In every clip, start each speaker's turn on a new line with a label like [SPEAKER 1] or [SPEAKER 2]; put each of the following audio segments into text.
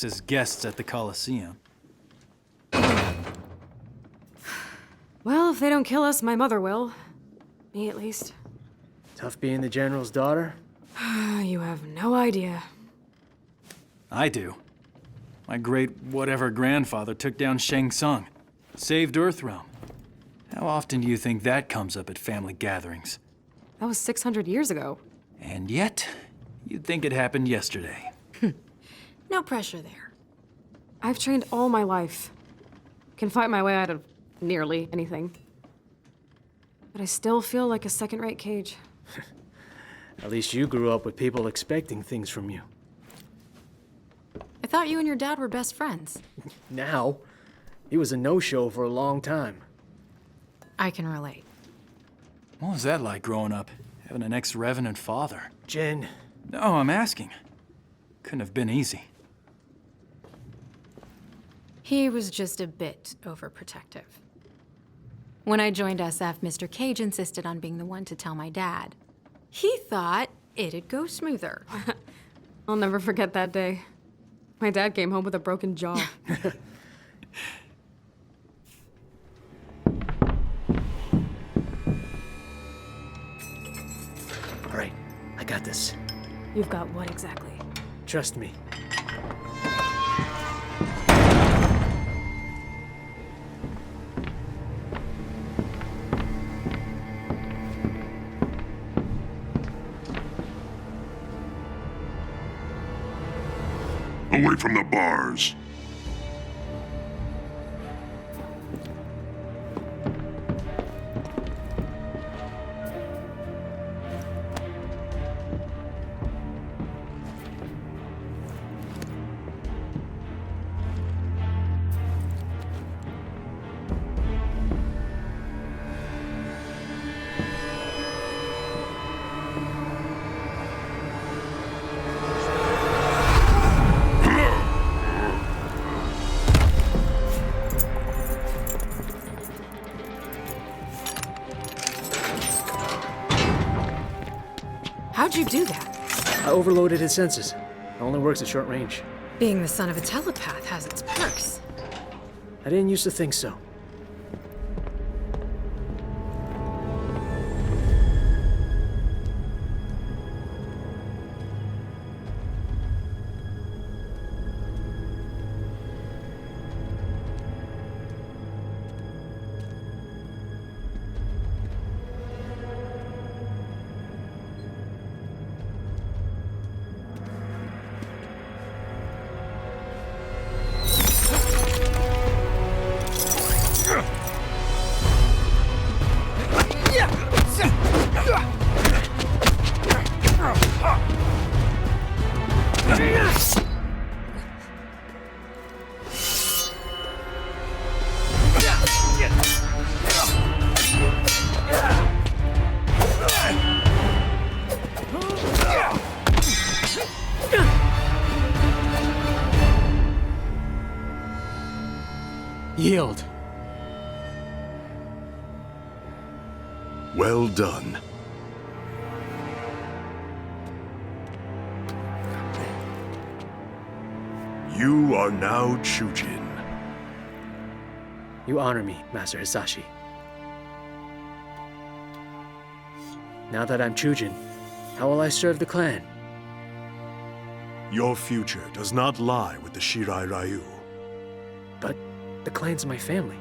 [SPEAKER 1] as guests at the Coliseum.
[SPEAKER 2] Well, if they don't kill us, my mother will. Me, at least.
[SPEAKER 3] Tough being the General's daughter?
[SPEAKER 2] You have no idea.
[SPEAKER 1] I do. My great-whatever grandfather took down Shang Tsung, saved Earthrealm. How often do you think that comes up at family gatherings?
[SPEAKER 2] That was 600 years ago.
[SPEAKER 1] And yet, you'd think it happened yesterday.
[SPEAKER 4] No pressure there.
[SPEAKER 2] I've trained all my life. Can fight my way out of nearly anything. But I still feel like a second-rate cage.
[SPEAKER 3] At least you grew up with people expecting things from you.
[SPEAKER 4] I thought you and your dad were best friends.
[SPEAKER 3] Now, he was a no-show for a long time.
[SPEAKER 4] I can relate.
[SPEAKER 1] What was that like growing up, having an ex-revenant father?
[SPEAKER 3] Jen,
[SPEAKER 1] No, I'm asking. Couldn't have been easy.
[SPEAKER 4] He was just a bit overprotective. When I joined SF, Mr. Cage insisted on being the one to tell my dad. He thought it'd go smoother.
[SPEAKER 2] I'll never forget that day. My dad came home with a broken jaw.
[SPEAKER 3] all right, I got this.
[SPEAKER 2] You've got what exactly?
[SPEAKER 3] Trust me.
[SPEAKER 5] Away from the bars.
[SPEAKER 4] How'd you do that?
[SPEAKER 3] I overloaded his senses. It only works at short range.
[SPEAKER 4] Being the son of a telepath has its perks.
[SPEAKER 3] I didn't used to think so. Yield.
[SPEAKER 5] Well done. You are now Chujin.
[SPEAKER 3] You honor me, Master Hisashi. Now that I'm Chujin, how will I serve the clan?
[SPEAKER 5] Your future does not lie with the Shirai Ryu.
[SPEAKER 3] But the clan's my family.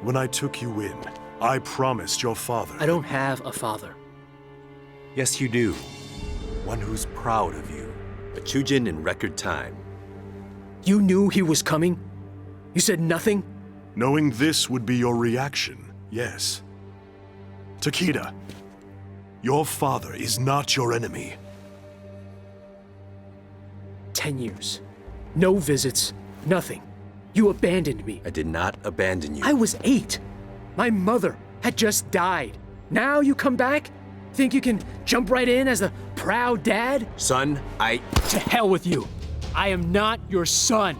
[SPEAKER 5] When I took you in, I promised your father...
[SPEAKER 3] I don't have a father.
[SPEAKER 6] Yes, you do. One who's proud of you. A Chujin in record time.
[SPEAKER 3] You knew he was coming? You said nothing?
[SPEAKER 5] Knowing this would be your reaction, yes. Takeda, your father is not your enemy.
[SPEAKER 3] 10 years. No visits. Nothing. You abandoned me.
[SPEAKER 6] I did not abandon you.
[SPEAKER 3] I was 8. My mother had just died. Now you come back? Think you can jump right in as the proud dad?
[SPEAKER 6] Son,
[SPEAKER 3] To hell with you. I am not your son.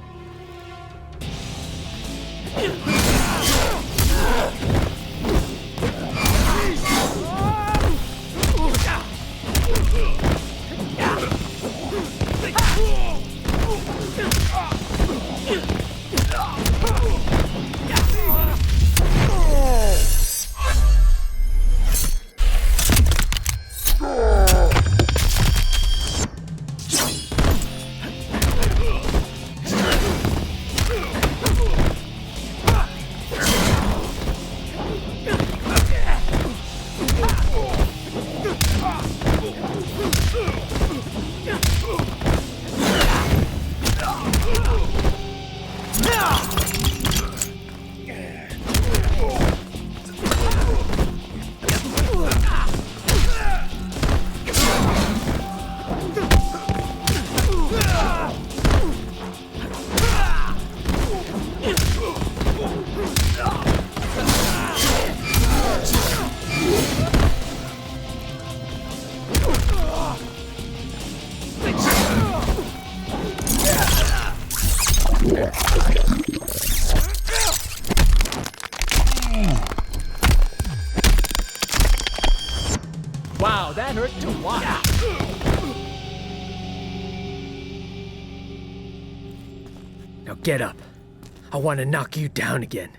[SPEAKER 3] Now get up. I want to knock you down again.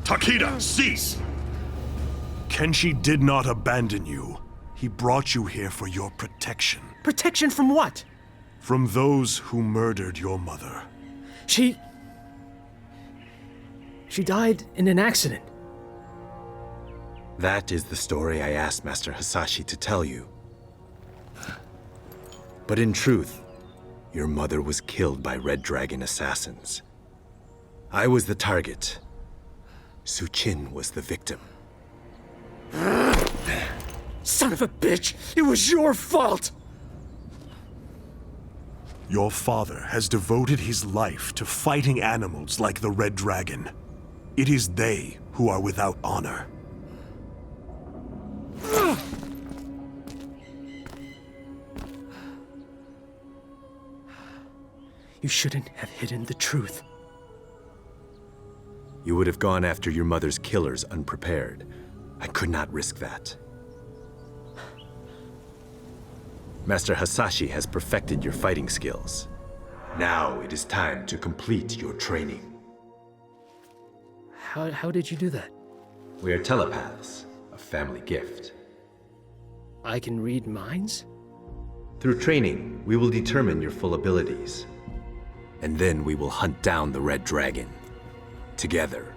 [SPEAKER 5] Takeda, cease! Kenshi did not abandon you. He brought you here for your protection.
[SPEAKER 3] Protection from what?
[SPEAKER 5] From those who murdered your mother.
[SPEAKER 3] She died in an accident.
[SPEAKER 6] That is the story I asked Master Hasashi to tell you. But in truth, your mother was killed by Red Dragon assassins. I was the target. Suchin was the victim.
[SPEAKER 3] Son of a bitch! It was your fault!
[SPEAKER 5] Your father has devoted his life to fighting animals like the Red Dragon. It is they who are without honor.
[SPEAKER 3] You shouldn't have hidden the truth.
[SPEAKER 6] You would have gone after your mother's killers unprepared. I could not risk that. Master Hasashi has perfected your fighting skills. Now it is time to complete your training.
[SPEAKER 3] How did you do that?
[SPEAKER 6] We are telepaths, a family gift.
[SPEAKER 3] I can read minds?
[SPEAKER 6] Through training, we will determine your full abilities. And then we will hunt down the Red Dragon. Together.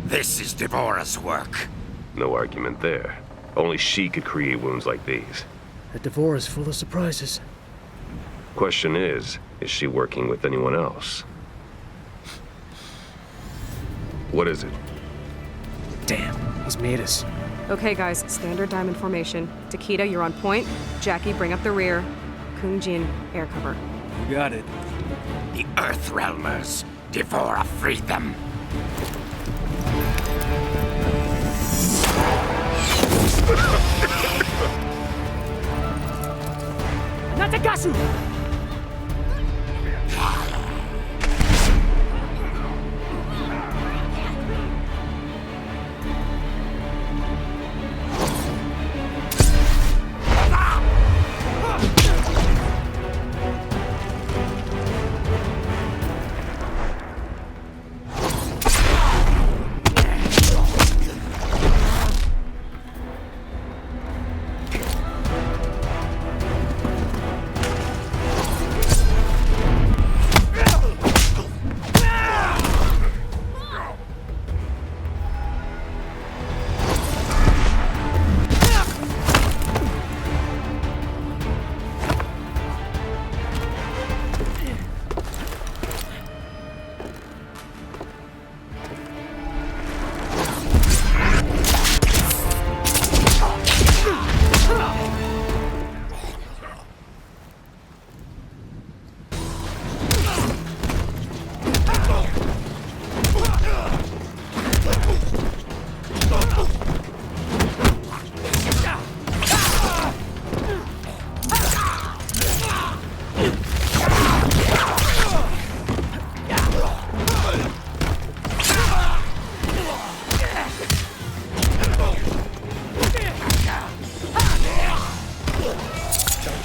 [SPEAKER 7] This is Devorah's work.
[SPEAKER 8] No argument there. Only she could create wounds like these.
[SPEAKER 3] That Devorah is full of surprises.
[SPEAKER 8] Question is she working with anyone else? What is it?
[SPEAKER 3] Damn, he's made us.
[SPEAKER 2] Okay, guys, standard diamond formation. Takeda, you're on point. Jackie, bring up the rear. Kungjin, air cover.
[SPEAKER 1] You got it.
[SPEAKER 7] The Earth Realmers. Devorah freed them.
[SPEAKER 3] Natagasu!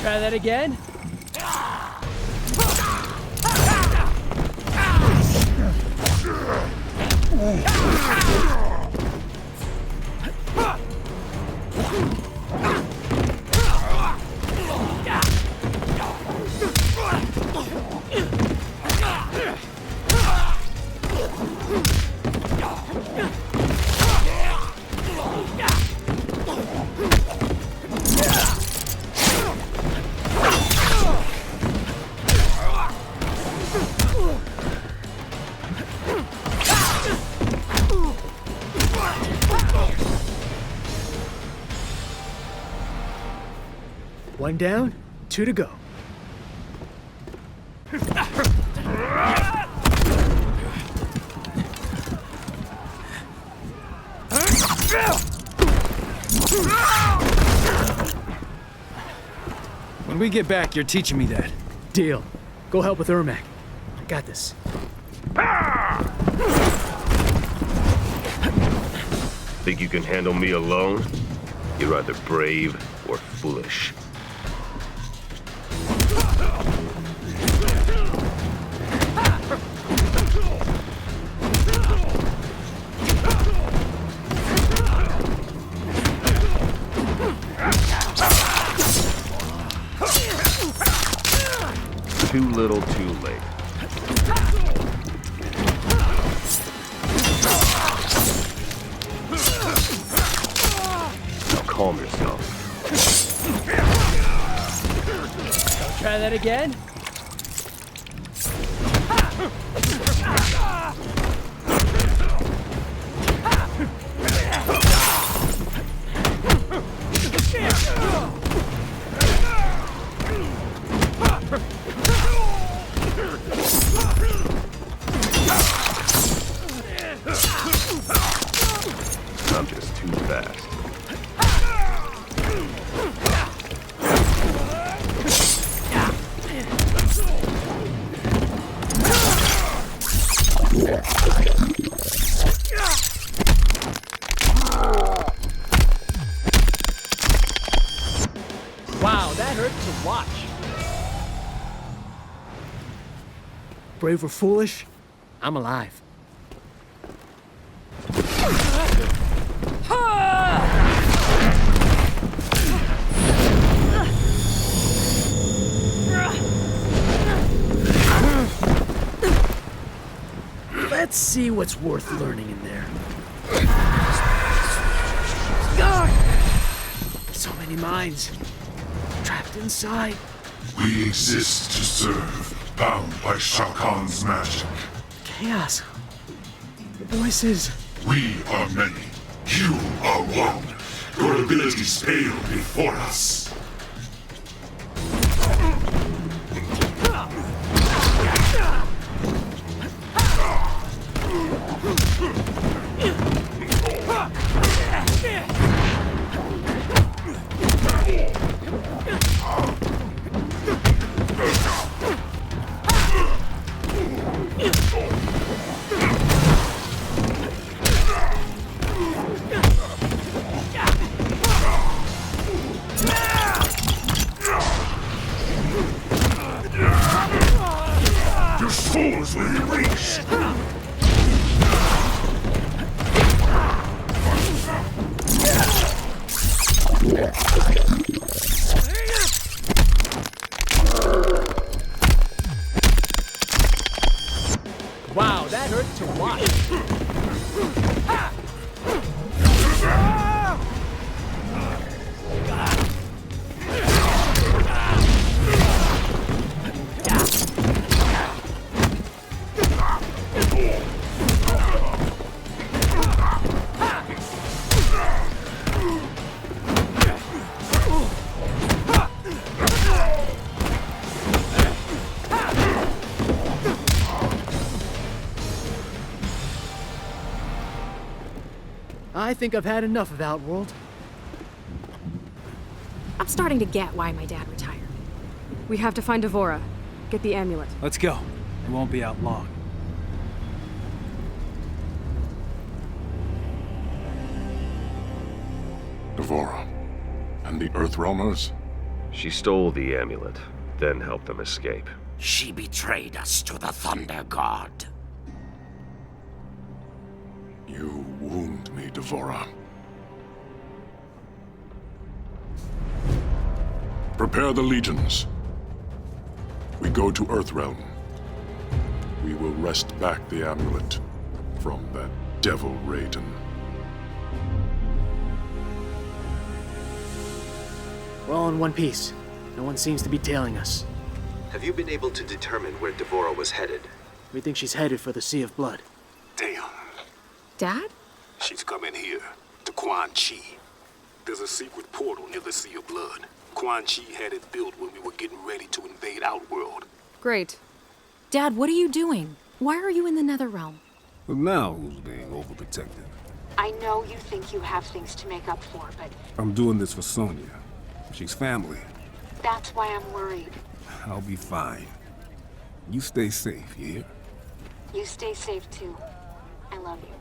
[SPEAKER 3] Try that again? One down, two to go.
[SPEAKER 1] When we get back, you're teaching me that.
[SPEAKER 3] Deal. Go help with Ermac. I got this.
[SPEAKER 8] Think you can handle me alone? You're either brave or foolish. Too little, too late. Now calm yourself.
[SPEAKER 3] Try that again?
[SPEAKER 8] I'm just too fast.
[SPEAKER 3] Wow, that hurt to watch. Brave or foolish, I'm alive. Let's see what's worth learning in there. So many minds trapped inside.
[SPEAKER 5] We exist to serve, bound by Shao Kahn's magic.
[SPEAKER 3] Chaos. The voices.
[SPEAKER 5] We are many. You are one. Your abilities pale before us. Your souls will be reached.
[SPEAKER 3] Wow, that hurt to watch. I think I've had enough of Outworld.
[SPEAKER 4] I'm starting to get why my dad retired.
[SPEAKER 2] We have to find Devora. Get the amulet.
[SPEAKER 1] Let's go. We won't be out long.
[SPEAKER 5] Devora. And the Earthrealmers?
[SPEAKER 8] She stole the amulet, then helped them escape.
[SPEAKER 7] She betrayed us to the Thunder God.
[SPEAKER 5] You wound me, Devora. Prepare the legions. We go to Earthrealm. We will wrest back the amulet from that devil Raiden.
[SPEAKER 3] We're all in one piece. No one seems to be tailing us.
[SPEAKER 6] Have you been able to determine where Devora was headed?
[SPEAKER 3] We think she's headed for the Sea of Blood.
[SPEAKER 9] Damn.
[SPEAKER 4] Dad?
[SPEAKER 9] She's coming here, to Quan Chi. There's a secret portal near the Sea of Blood. Quan Chi had it built when we were getting ready to invade Outworld.
[SPEAKER 2] Great.
[SPEAKER 4] Dad, what are you doing? Why are you in the Netherrealm?
[SPEAKER 10] But now who's being overprotective?
[SPEAKER 11] I know you think you have things to make up for, but
[SPEAKER 10] I'm doing this for Sonya. She's family.
[SPEAKER 11] that's why I'm worried.
[SPEAKER 10] I'll be fine. You stay safe, you hear?
[SPEAKER 11] You stay safe too. I love you.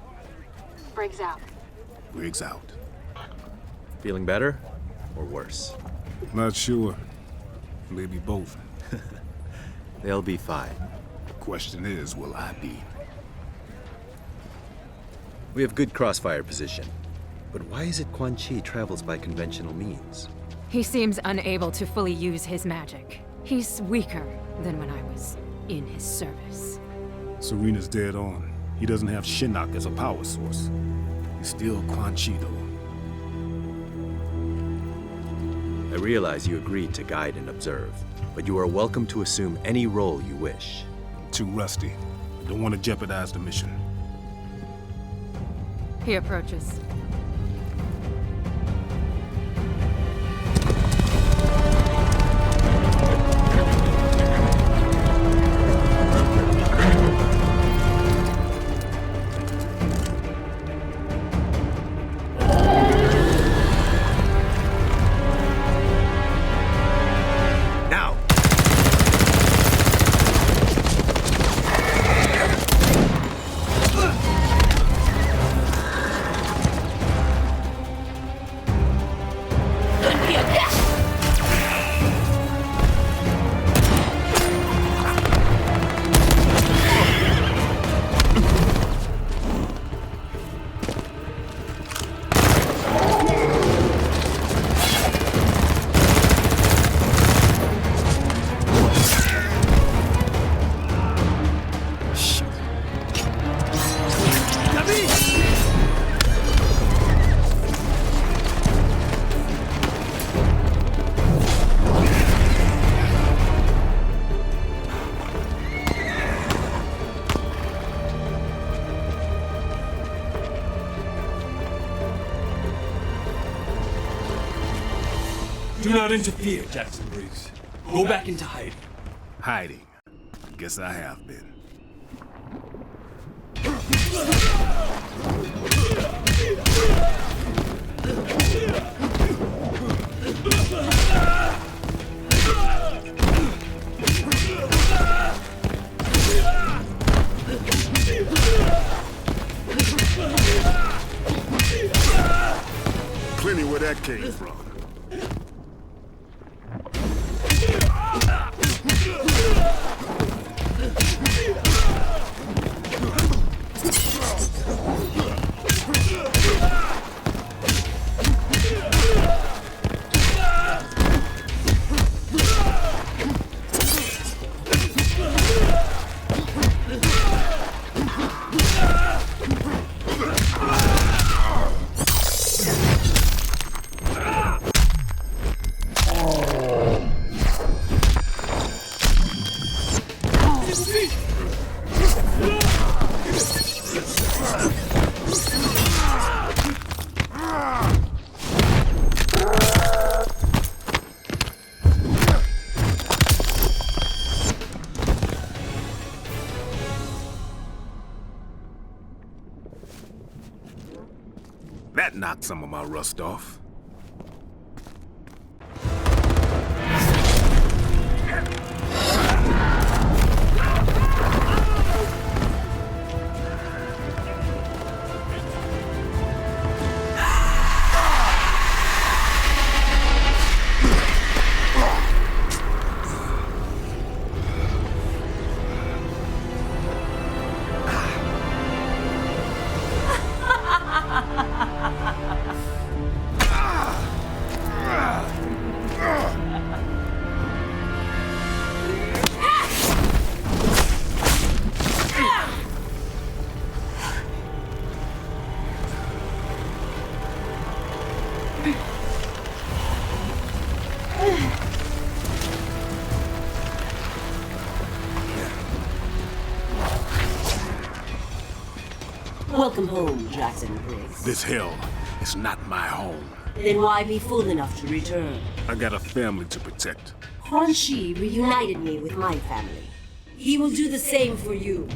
[SPEAKER 11] Briggs out.
[SPEAKER 10] Briggs out.
[SPEAKER 6] Feeling better or worse?
[SPEAKER 10] Not sure. Maybe both.
[SPEAKER 6] They'll be fine.
[SPEAKER 10] Question is, will I be?
[SPEAKER 6] We have good crossfire position. But why is it Quan Chi travels by conventional means?
[SPEAKER 4] He seems unable to fully use his magic. He's weaker than when I was in his service.
[SPEAKER 10] Serena's dead on. He doesn't have Shinnok as a power source. He's still Quan Chi, though.
[SPEAKER 6] I realize you agreed to guide and observe, but you are welcome to assume any role you wish.
[SPEAKER 10] I'm too rusty. I don't want to jeopardize the mission.
[SPEAKER 4] He approaches.
[SPEAKER 12] Do not interfere, Jackson Briggs. Go back into hiding.
[SPEAKER 10] Hiding. Guess I have been.
[SPEAKER 5] Plenty where that came from.
[SPEAKER 10] That knocked some of my rust off.
[SPEAKER 13] Welcome home, Jackson Briggs.
[SPEAKER 10] This hell is not my home.
[SPEAKER 13] Then why be fool enough to return?
[SPEAKER 10] I got a family to protect.
[SPEAKER 13] Quan Chi reunited me with my family. He will do the same for you.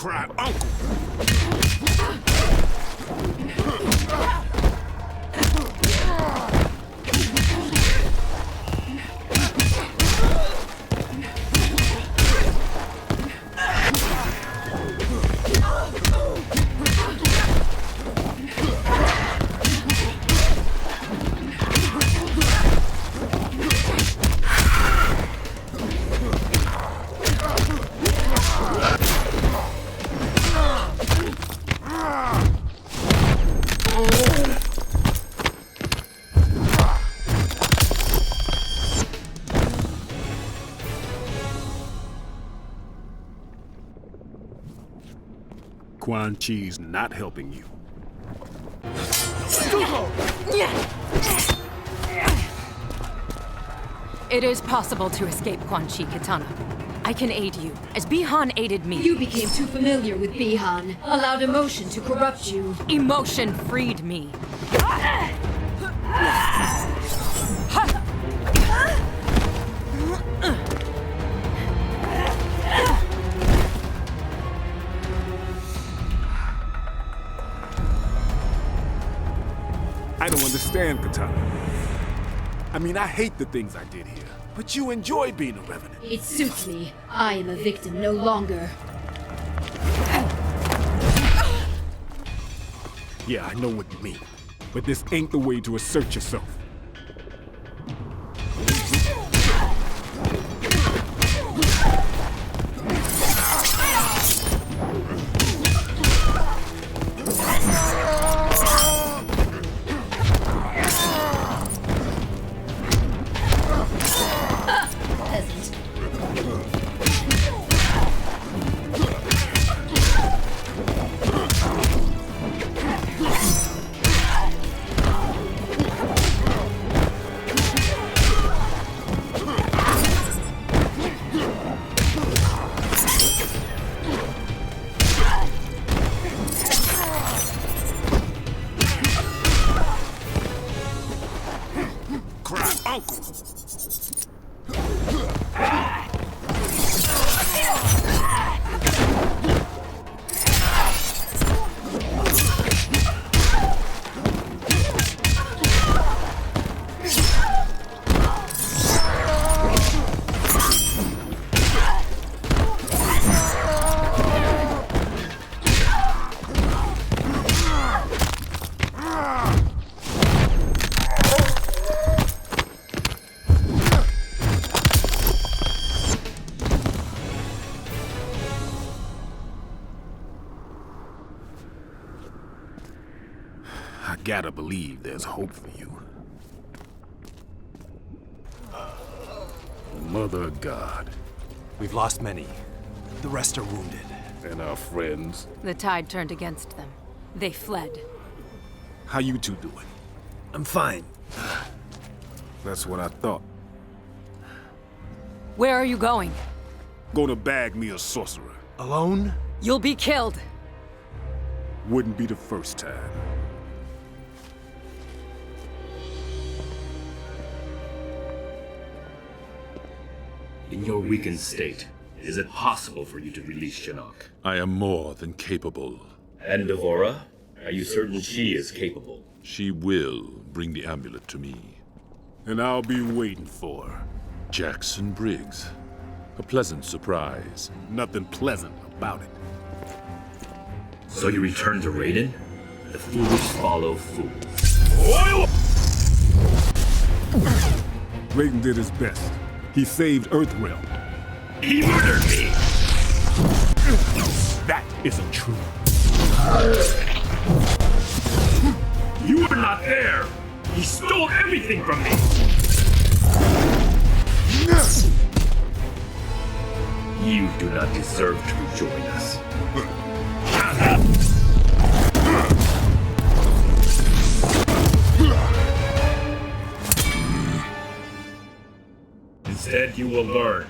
[SPEAKER 10] Cry uncle! Quan Chi's not helping you.
[SPEAKER 14] It is possible to escape Quan Chi, Katana. I can aid you, as Bihan aided me.
[SPEAKER 13] You became too familiar with Bihan, allowed emotion to corrupt you.
[SPEAKER 14] Emotion freed me.
[SPEAKER 10] I don't understand, Katana. I mean, I hate the things I did here, but you enjoy being a revenant.
[SPEAKER 13] It suits me. I am a victim no longer.
[SPEAKER 10] Yeah, I know what you mean, but this ain't the way to assert yourself. I gotta believe there's hope for you. Mother of God.
[SPEAKER 6] We've lost many. The rest are wounded.
[SPEAKER 10] And our friends.
[SPEAKER 14] The tide turned against them. They fled.
[SPEAKER 10] How you two doing?
[SPEAKER 6] I'm fine.
[SPEAKER 10] That's what I thought.
[SPEAKER 14] Where are you going?
[SPEAKER 10] Gonna bag me a sorcerer.
[SPEAKER 6] Alone?
[SPEAKER 14] You'll be killed.
[SPEAKER 10] Wouldn't be the first time.
[SPEAKER 12] In your weakened state, is it possible for you to release Shinnok?
[SPEAKER 5] I am more than capable.
[SPEAKER 12] And Devora? Are you certain she is capable?
[SPEAKER 5] She will bring the amulet to me.
[SPEAKER 10] And I'll be waiting for her.
[SPEAKER 5] Jackson Briggs. A pleasant surprise.
[SPEAKER 10] Nothing pleasant about it.
[SPEAKER 12] So you return to Raiden? The foolish follow fools.
[SPEAKER 10] Raiden did his best. He saved Earthrealm.
[SPEAKER 12] He murdered me!
[SPEAKER 10] That isn't true.
[SPEAKER 12] You were not there! He stole everything from me! You do not deserve to rejoin us. Instead, you will learn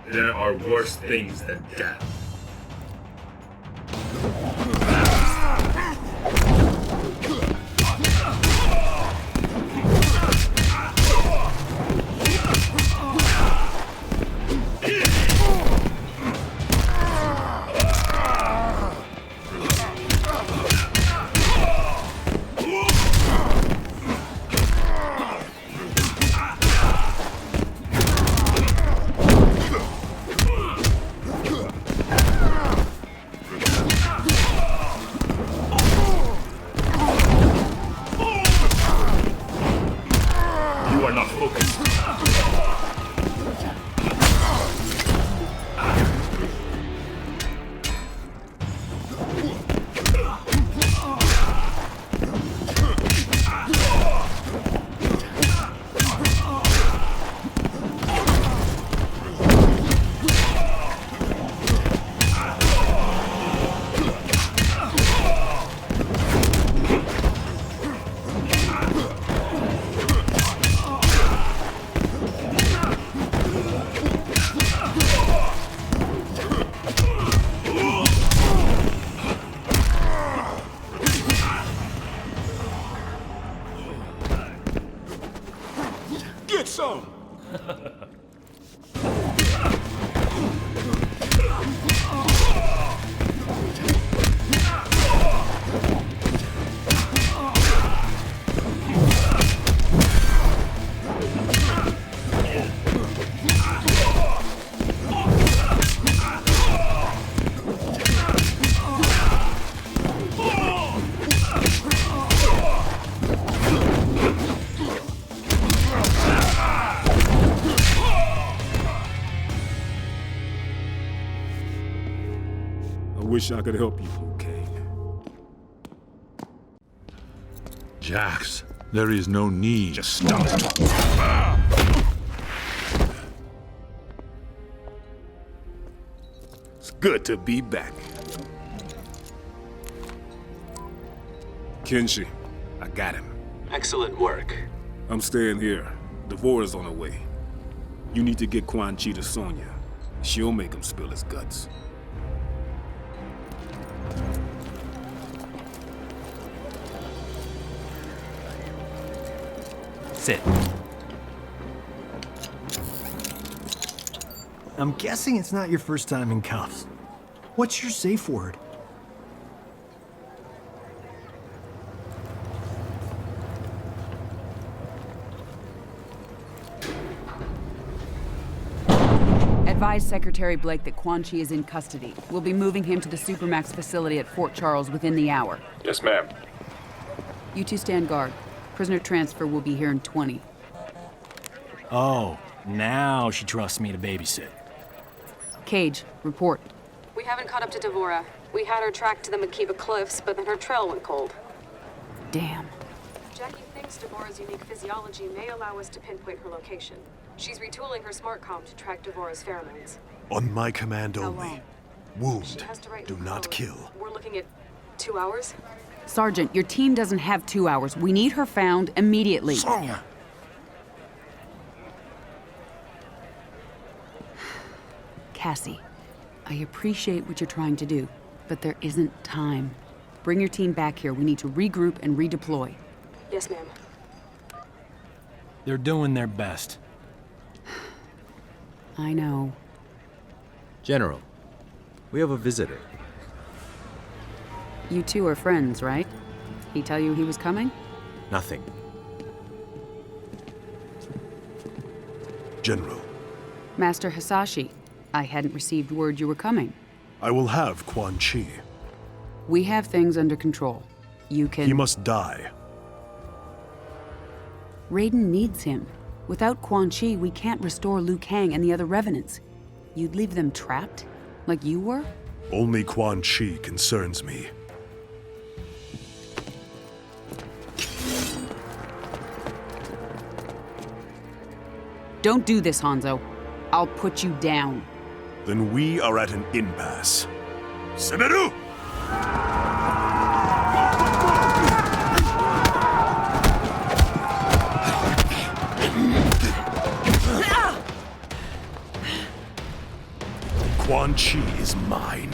[SPEAKER 12] there are worse things than death.
[SPEAKER 10] I wish I could help you, Liu Kang.
[SPEAKER 5] Jax, there is no need.
[SPEAKER 9] Just stop.
[SPEAKER 10] It's good to be back. Kenshi, I got him.
[SPEAKER 9] Excellent work.
[SPEAKER 10] I'm staying here. Devora's on her way. You need to get Quan Chi to Sonya. She'll make him spill his guts.
[SPEAKER 1] Sit.
[SPEAKER 15] I'm guessing it's not your first time in cuffs. What's your safe word?
[SPEAKER 16] Advise Secretary Blake that Quan Chi is in custody. We'll be moving him to the Supermax facility at Fort Charles within the hour.
[SPEAKER 8] Yes, ma'am.
[SPEAKER 16] You two stand guard. Prisoner transfer will be here in 20.
[SPEAKER 1] Oh, now she trusts me to babysit.
[SPEAKER 16] Cage, report.
[SPEAKER 2] We haven't caught up to Devora. We had her tracked to the Makiba Cliffs, but then her trail went cold.
[SPEAKER 16] Damn.
[SPEAKER 2] Jackie thinks Devora's unique physiology may allow us to pinpoint her location. She's retooling her smart comm to track Devora's pheromones.
[SPEAKER 17] On my command
[SPEAKER 2] How
[SPEAKER 17] only.
[SPEAKER 2] long?
[SPEAKER 17] Wound.
[SPEAKER 2] She has to write
[SPEAKER 17] Do
[SPEAKER 2] the
[SPEAKER 17] not
[SPEAKER 2] code.
[SPEAKER 17] kill.
[SPEAKER 2] We're looking at 2 hours?
[SPEAKER 16] Sergeant, your team doesn't have 2 hours. We need her found immediately.
[SPEAKER 17] Sonya!
[SPEAKER 16] Cassie, I appreciate what you're trying to do, but there isn't time. Bring your team back here. We need to regroup and redeploy.
[SPEAKER 2] Yes, ma'am.
[SPEAKER 1] They're doing their best.
[SPEAKER 16] I know.
[SPEAKER 6] General, we have a visitor.
[SPEAKER 16] You two are friends, right? He tell you he was coming?
[SPEAKER 6] Nothing.
[SPEAKER 17] General,
[SPEAKER 16] Master Hisashi, I hadn't received word you were coming.
[SPEAKER 17] I will have Quan Chi.
[SPEAKER 16] We have things under control. You can...
[SPEAKER 17] He must die.
[SPEAKER 16] Raiden needs him. Without Quan Chi, we can't restore Liu Kang and the other Revenants. You'd leave them trapped? Like you were?
[SPEAKER 17] Only Quan Chi concerns me.
[SPEAKER 16] Don't do this, Hanzo. I'll put you down.
[SPEAKER 17] Then we are at an impasse. Semeru! Quan Chi is mine.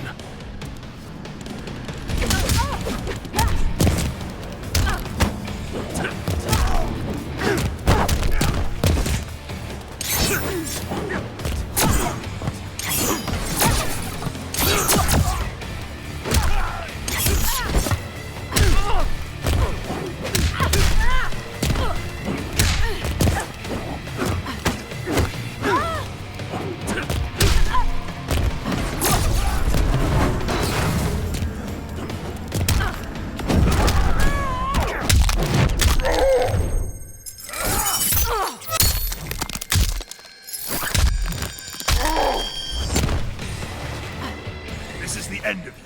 [SPEAKER 17] This is the end of you.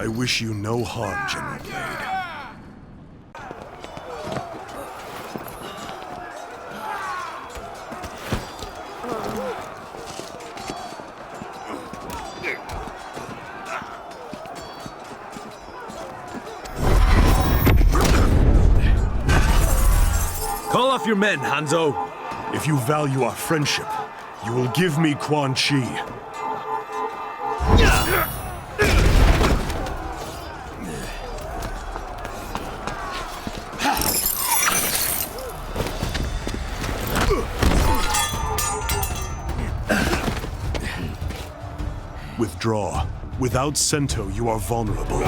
[SPEAKER 17] I wish you no harm, General Blade.
[SPEAKER 6] your men, Hanzo.
[SPEAKER 17] If you value our friendship, you will give me Quan Chi. Withdraw. Without Sento, you are vulnerable.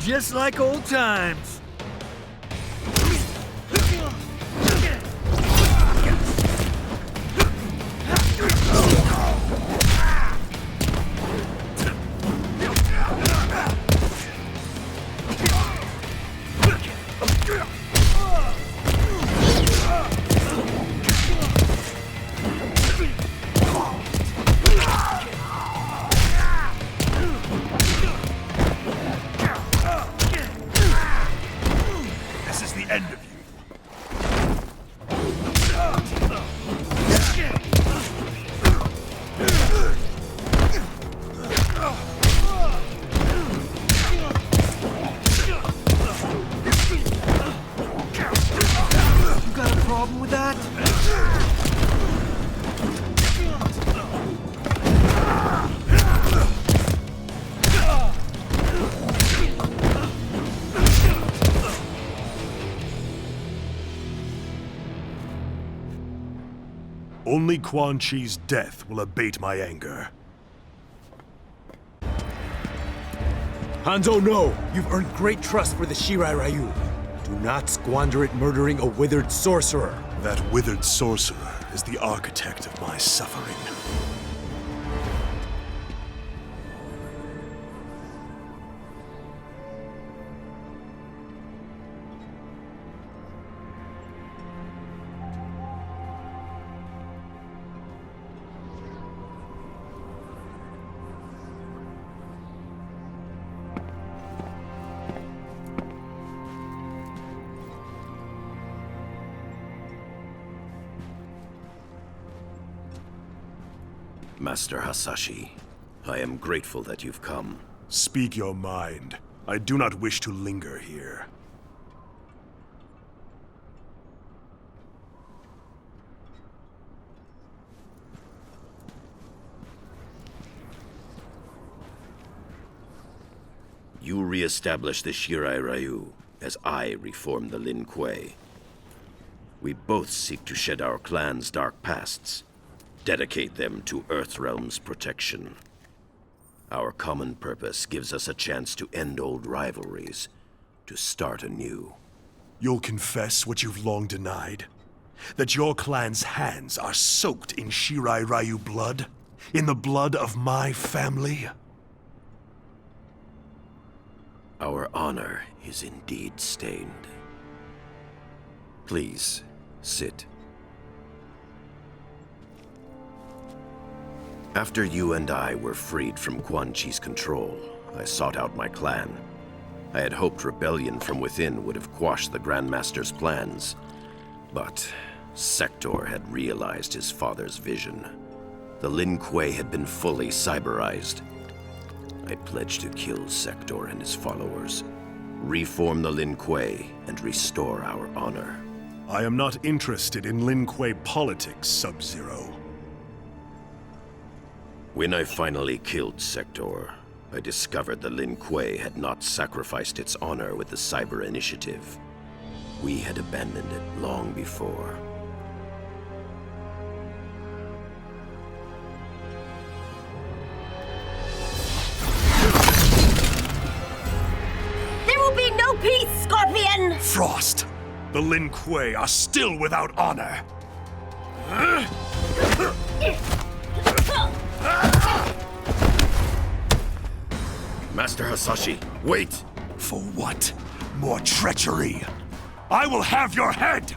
[SPEAKER 15] Just like old times.
[SPEAKER 17] Only Quan Chi's death will abate my anger.
[SPEAKER 6] Hanzo, no! You've earned great trust for the Shirai Ryu. Do not squander it murdering a withered sorcerer.
[SPEAKER 17] That withered sorcerer is the architect of my suffering.
[SPEAKER 8] Master Hasashi, I am grateful that you've come.
[SPEAKER 17] Speak your mind. I do not wish to linger here.
[SPEAKER 8] You re-establish the Shirai Ryu, as I reform the Lin Kuei. We both seek to shed our clan's dark pasts, dedicate them to Earthrealm's protection. Our common purpose gives us a chance to end old rivalries, to start anew.
[SPEAKER 17] You'll confess what you've long denied? That your clan's hands are soaked in Shirai Ryu blood? In the blood of my family?
[SPEAKER 8] Our honor is indeed stained. Please, sit. After you and I were freed from Quan Chi's control, I sought out my clan. I had hoped rebellion from within would have quashed the Grandmaster's plans. But Sector had realized his father's vision. The Lin Kuei had been fully cyberized. I pledged to kill Sector and his followers, reform the Lin Kuei, and restore our honor.
[SPEAKER 17] I am not interested in Lin Kuei politics, Sub-Zero.
[SPEAKER 8] When I finally killed Sector, I discovered the Lin Kuei had not sacrificed its honor with the Cyber Initiative. We had abandoned it long before.
[SPEAKER 13] There will be no peace, Scorpion!
[SPEAKER 17] Frost! The Lin Kuei are still without honor!
[SPEAKER 8] Master Hasashi, wait!
[SPEAKER 17] For what? More treachery! I will have your head!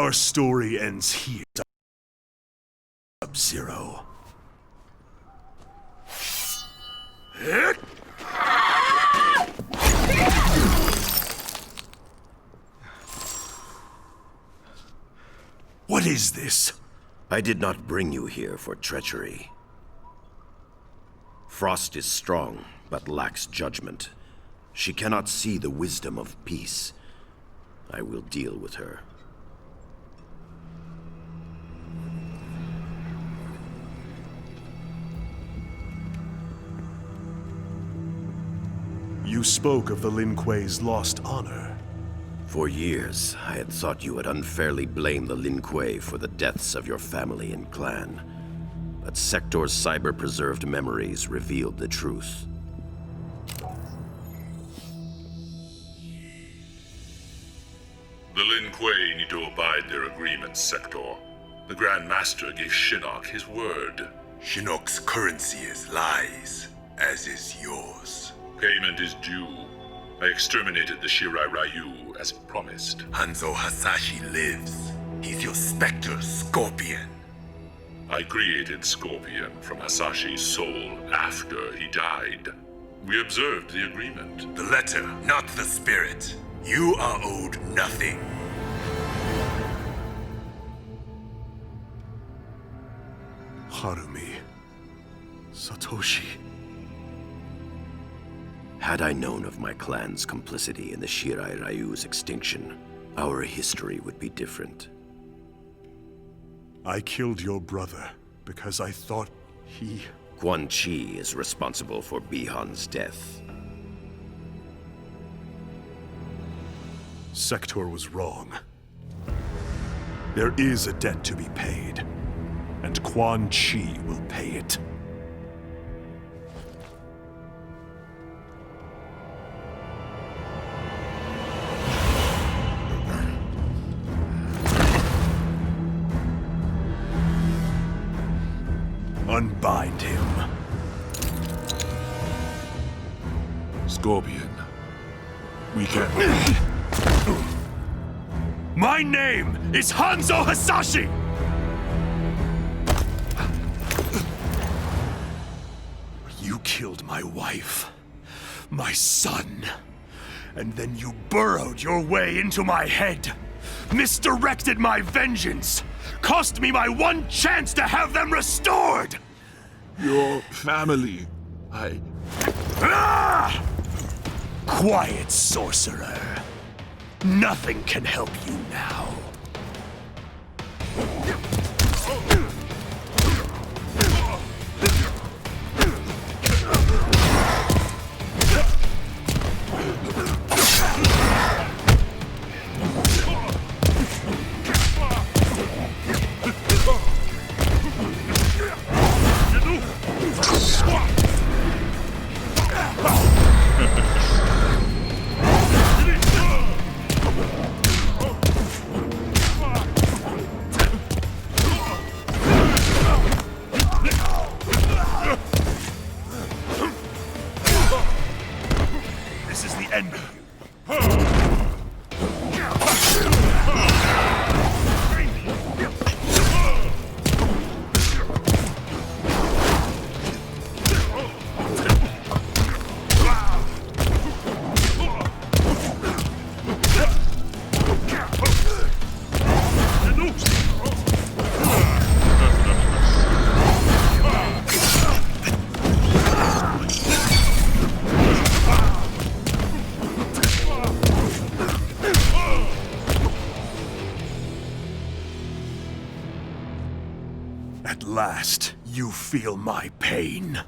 [SPEAKER 17] Our story ends here, Sub-Zero. What is this?
[SPEAKER 8] I did not bring you here for treachery. Frost is strong, but lacks judgment. She cannot see the wisdom of peace. I will deal with her.
[SPEAKER 17] You spoke of the Lin Kuei's lost honor.
[SPEAKER 8] For years, I had thought you had unfairly blamed the Lin Kuei for the deaths of your family and clan. But Sector's cyber-preserved memories revealed the truth.
[SPEAKER 18] The Lin Kuei need to abide their agreements, Sector. The Grand Master gave Shinnok his word.
[SPEAKER 6] Shinnok's currency is lies, as is yours.
[SPEAKER 18] Payment is due. I exterminated the Shirai Ryu as promised.
[SPEAKER 6] Hanzo Hasashi lives. He's your Spectre Scorpion.
[SPEAKER 18] I created Scorpion from Hasashi's soul after he died. We observed the agreement.
[SPEAKER 6] The letter, not the spirit. You are owed nothing.
[SPEAKER 17] Harumi. Satoshi.
[SPEAKER 8] Had I known of my clan's complicity in the Shirai Ryu's extinction, our history would be different.
[SPEAKER 17] I killed your brother because I thought he...
[SPEAKER 8] Quan Chi is responsible for Bihan's death.
[SPEAKER 17] Sector was wrong. There is a debt to be paid, and Quan Chi will pay it. Unbind him.
[SPEAKER 5] Scorpion, we can...
[SPEAKER 17] My name is Hanzo Hasashi! You killed my wife, my son, and then you burrowed your way into my head, misdirected my vengeance, cost me my one chance to have them restored!
[SPEAKER 5] Your family,
[SPEAKER 17] Ah! Quiet, sorcerer. Nothing can help you now. This is the end of you. At last, you feel my pain.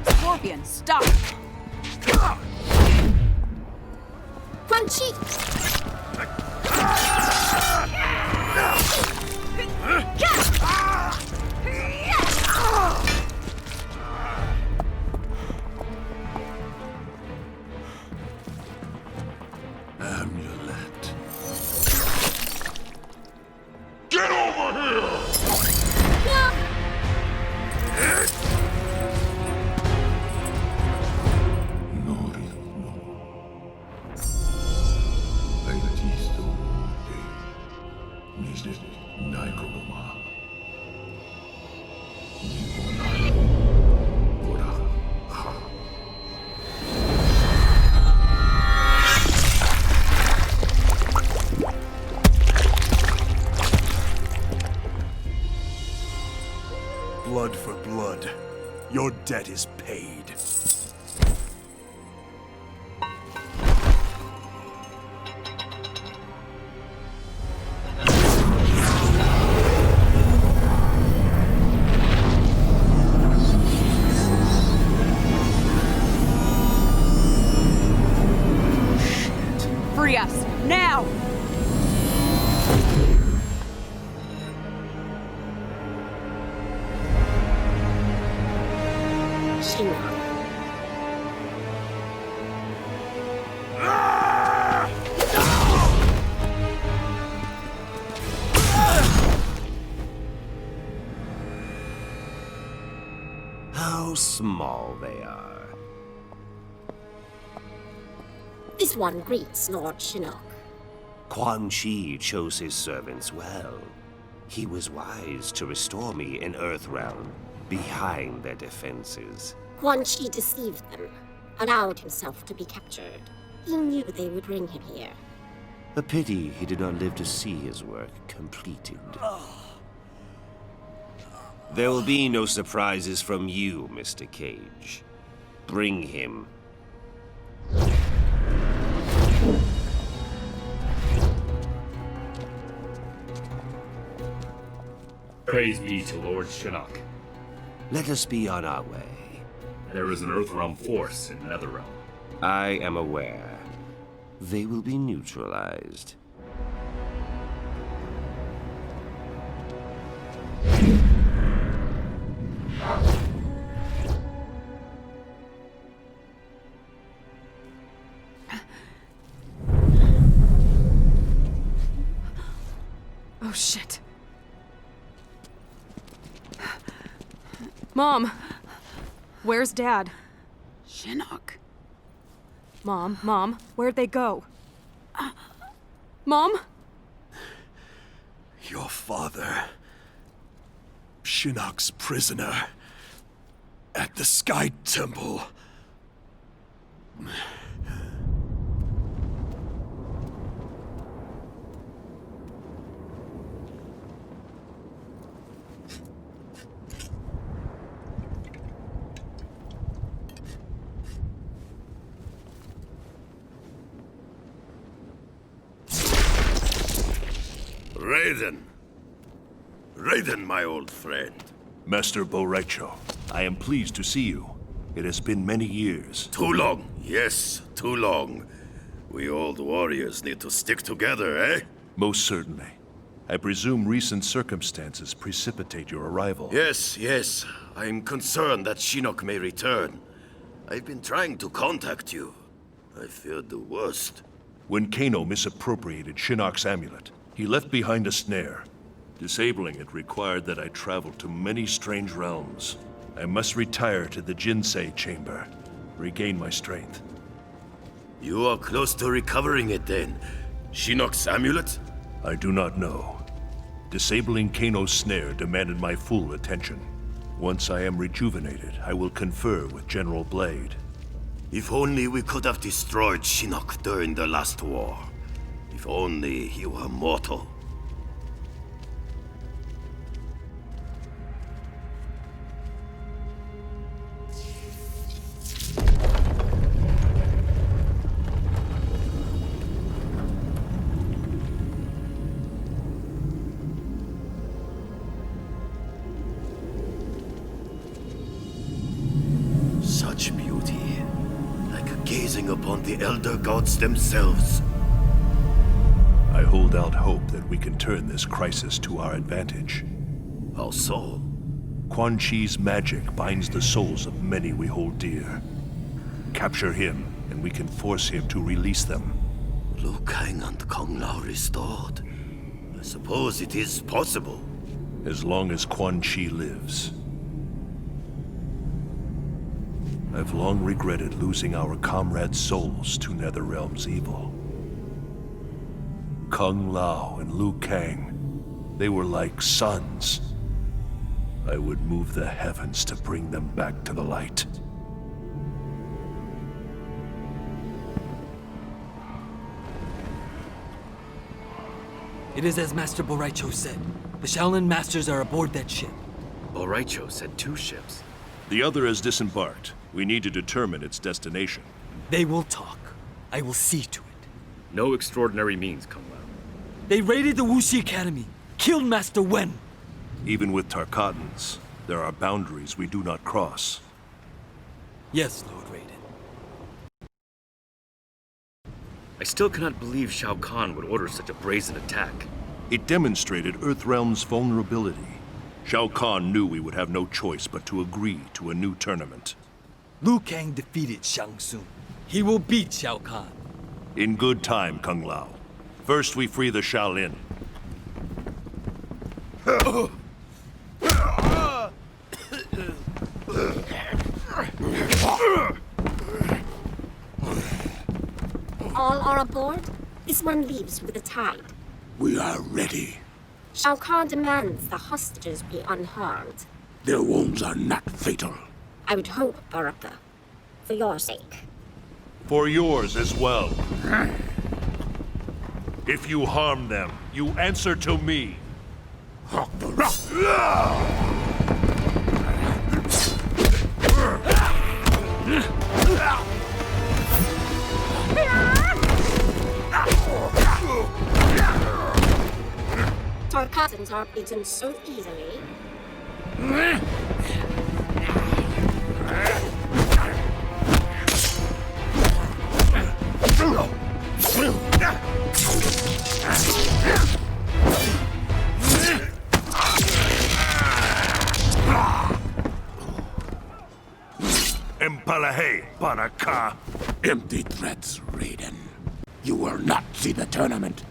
[SPEAKER 16] Scorpion, stop!
[SPEAKER 11] Quan Chi!
[SPEAKER 5] Amulet. Get over here!
[SPEAKER 17] Blood for blood. Your debt is paid.
[SPEAKER 16] Free us, now!
[SPEAKER 13] Shinnok.
[SPEAKER 8] How small they are.
[SPEAKER 13] This one greets Lord Shinnok.
[SPEAKER 7] Quan Chi chose his servants well. He was wise to restore me in Earthrealm, behind their defenses.
[SPEAKER 13] Quan Chi deceived them, allowed himself to be captured. He knew they would bring him here.
[SPEAKER 7] A pity he did not live to see his work completed. There will be no surprises from you, Mr. Cage. Bring him.
[SPEAKER 12] Praise be to Lord Shinnok.
[SPEAKER 7] Let us be on our way.
[SPEAKER 12] There is an Earthrealm force in Netherrealm.
[SPEAKER 7] I am aware. They will be neutralized.
[SPEAKER 2] Oh, shit. Mom! Where's Dad?
[SPEAKER 16] Shinnok.
[SPEAKER 2] Mom, where'd they go? Mom?
[SPEAKER 17] Your father. Shinnok's prisoner. At the Sky Temple.
[SPEAKER 8] Raiden, my old friend.
[SPEAKER 17] Master Boraicho, I am pleased to see you. It has been many years.
[SPEAKER 8] Too long. Yes, too long. We old warriors need to stick together, eh?
[SPEAKER 17] Most certainly. I presume recent circumstances precipitate your arrival.
[SPEAKER 8] Yes. I'm concerned that Shinnok may return. I've been trying to contact you. I feared the worst.
[SPEAKER 17] When Kano misappropriated Shinnok's amulet, he left behind a snare. Disabling it required that I travel to many strange realms. I must retire to the Jinsei chamber, regain my strength.
[SPEAKER 8] You are close to recovering it then. Shinnok's amulet?
[SPEAKER 17] I do not know. Disabling Kano's snare demanded my full attention. Once I am rejuvenated, I will confer with General Blade.
[SPEAKER 8] If only we could have destroyed Shinnok during the last war. If only he were mortal. Such beauty, like gazing upon the Elder Gods themselves.
[SPEAKER 17] I hold out hope that we can turn this crisis to our advantage.
[SPEAKER 8] How so?
[SPEAKER 17] Quan Chi's magic binds the souls of many we hold dear. Capture him, and we can force him to release them.
[SPEAKER 8] Liu Kang and Kung Lao restored. I suppose it is possible.
[SPEAKER 17] As long as Quan Chi lives. I've long regretted losing our comrades' souls to Netherrealm's evil. Kung Lao and Liu Kang, They were like suns. I would move the heavens to bring them back to the light.
[SPEAKER 19] It is as Master Boraicho said. The Shaolin Masters are aboard that ship.
[SPEAKER 12] Boraicho said 2 ships.
[SPEAKER 17] The other has disembarked. We need to determine its destination.
[SPEAKER 19] They will talk. I will see to it.
[SPEAKER 12] No extraordinary means, Kung Lao.
[SPEAKER 19] They raided the Wuxi Academy, killed Master Wen.
[SPEAKER 17] Even with Tarkatans, there are boundaries we do not cross.
[SPEAKER 19] Yes, Lord Raiden.
[SPEAKER 12] I still cannot believe Shao Kahn would order such a brazen attack.
[SPEAKER 17] It demonstrated Earthrealm's vulnerability. Shao Kahn knew we would have no choice but to agree to a new tournament.
[SPEAKER 19] Liu Kang defeated Shang Tsung. He will beat Shao Kahn.
[SPEAKER 17] In good time, Kung Lao. First we free the Shaolin.
[SPEAKER 13] All are aboard? This one leaves with the tide.
[SPEAKER 9] We are ready.
[SPEAKER 13] Shao Kahn demands the hostages be unharmed.
[SPEAKER 9] Their wounds are not fatal.
[SPEAKER 13] I would hope, Baraka. For your sake.
[SPEAKER 17] For yours as well. If you harm them, you answer to me.
[SPEAKER 13] Tarkatans are beaten so easily.
[SPEAKER 17] Empalahe, Baraka.
[SPEAKER 9] Empty threats, Raiden. You will not see the tournament.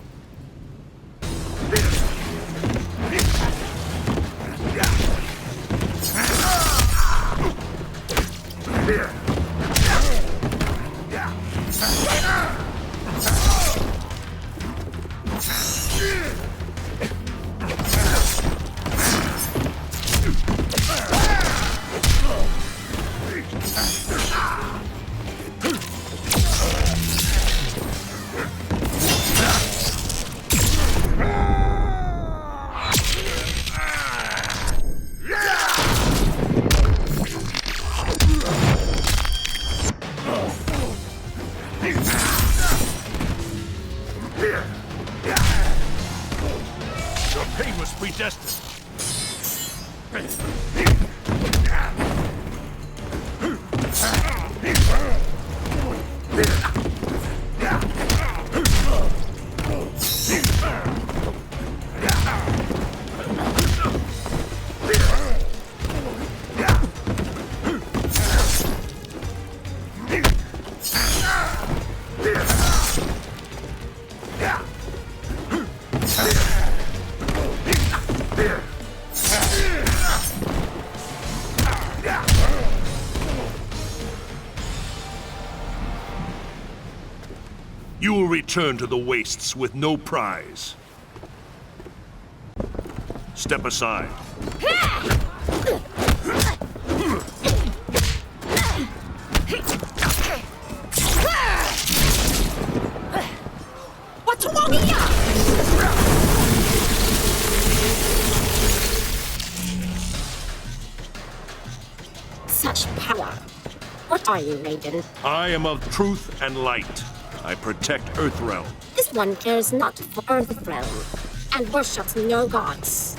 [SPEAKER 17] Your pain was predestined. You will return to the wastes with no prize. Step aside.
[SPEAKER 13] What's wrong here? Such power. What are you, Raiden?
[SPEAKER 17] I am of truth and light. I protect Earthrealm.
[SPEAKER 13] This one cares not for Earthrealm, and worships no gods.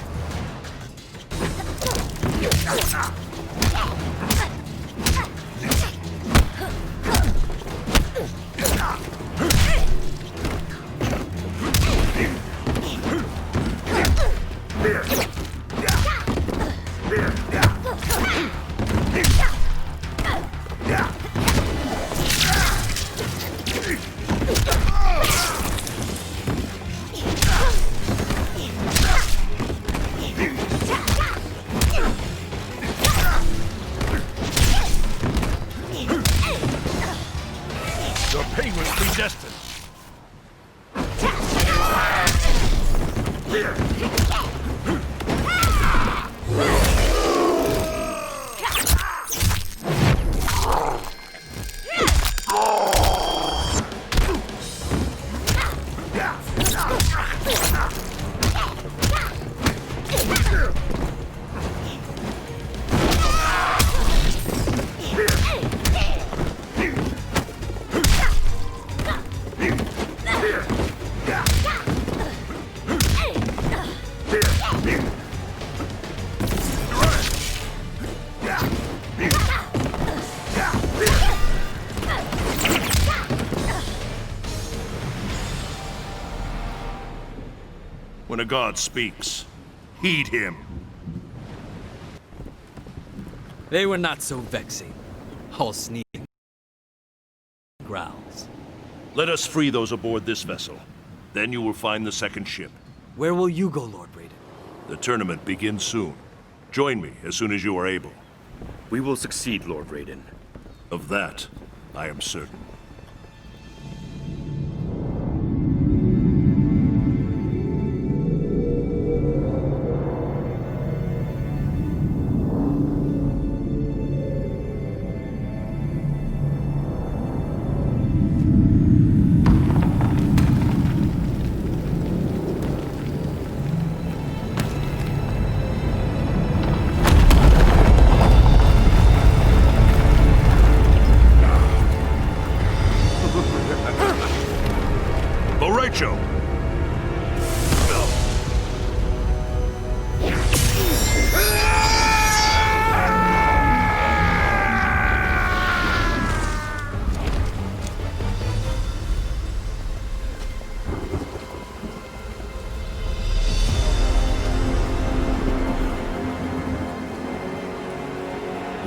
[SPEAKER 17] Your pain was predestined. When a god speaks, heed him.
[SPEAKER 19] They were not so vexing. All sneaking growls.
[SPEAKER 17] Let us free those aboard this vessel. Then you will find the second ship.
[SPEAKER 19] Where will you go, Lord Raiden?
[SPEAKER 17] The tournament begins soon. Join me as soon as you are able.
[SPEAKER 8] We will succeed, Lord Raiden.
[SPEAKER 17] Of that, I am certain.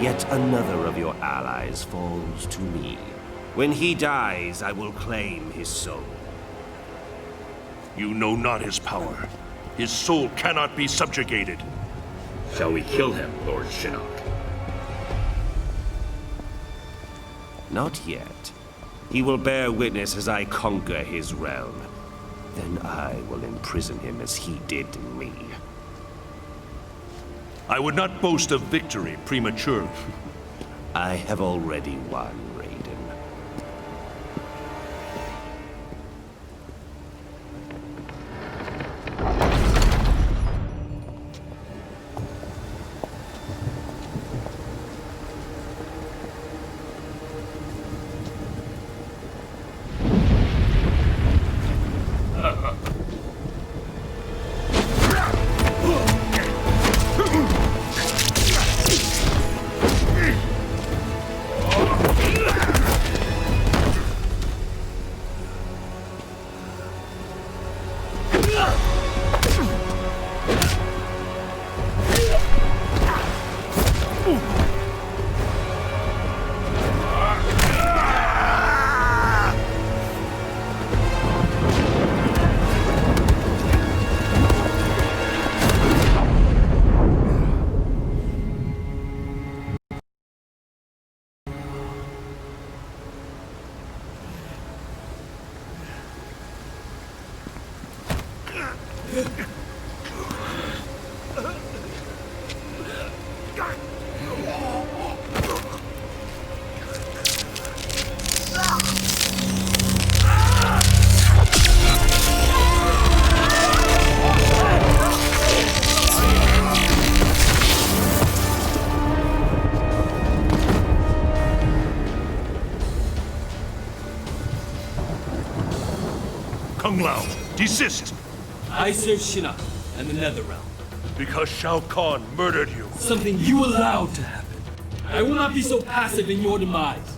[SPEAKER 7] Yet another of your allies falls to me. When he dies, I will claim his soul.
[SPEAKER 17] You know not his power. His soul cannot be subjugated.
[SPEAKER 12] Shall we kill him, Lord Shinnok?
[SPEAKER 7] Not yet. He will bear witness as I conquer his realm. Then I will imprison him as he did me.
[SPEAKER 17] I would not boast of victory prematurely.
[SPEAKER 7] I have already won, Raiden.
[SPEAKER 17] Kung Lao, desist!
[SPEAKER 19] I serve Shinnok and the Netherrealm.
[SPEAKER 17] Because Shao Kahn murdered you.
[SPEAKER 19] Something you allowed to happen. I will not be so passive in your demise.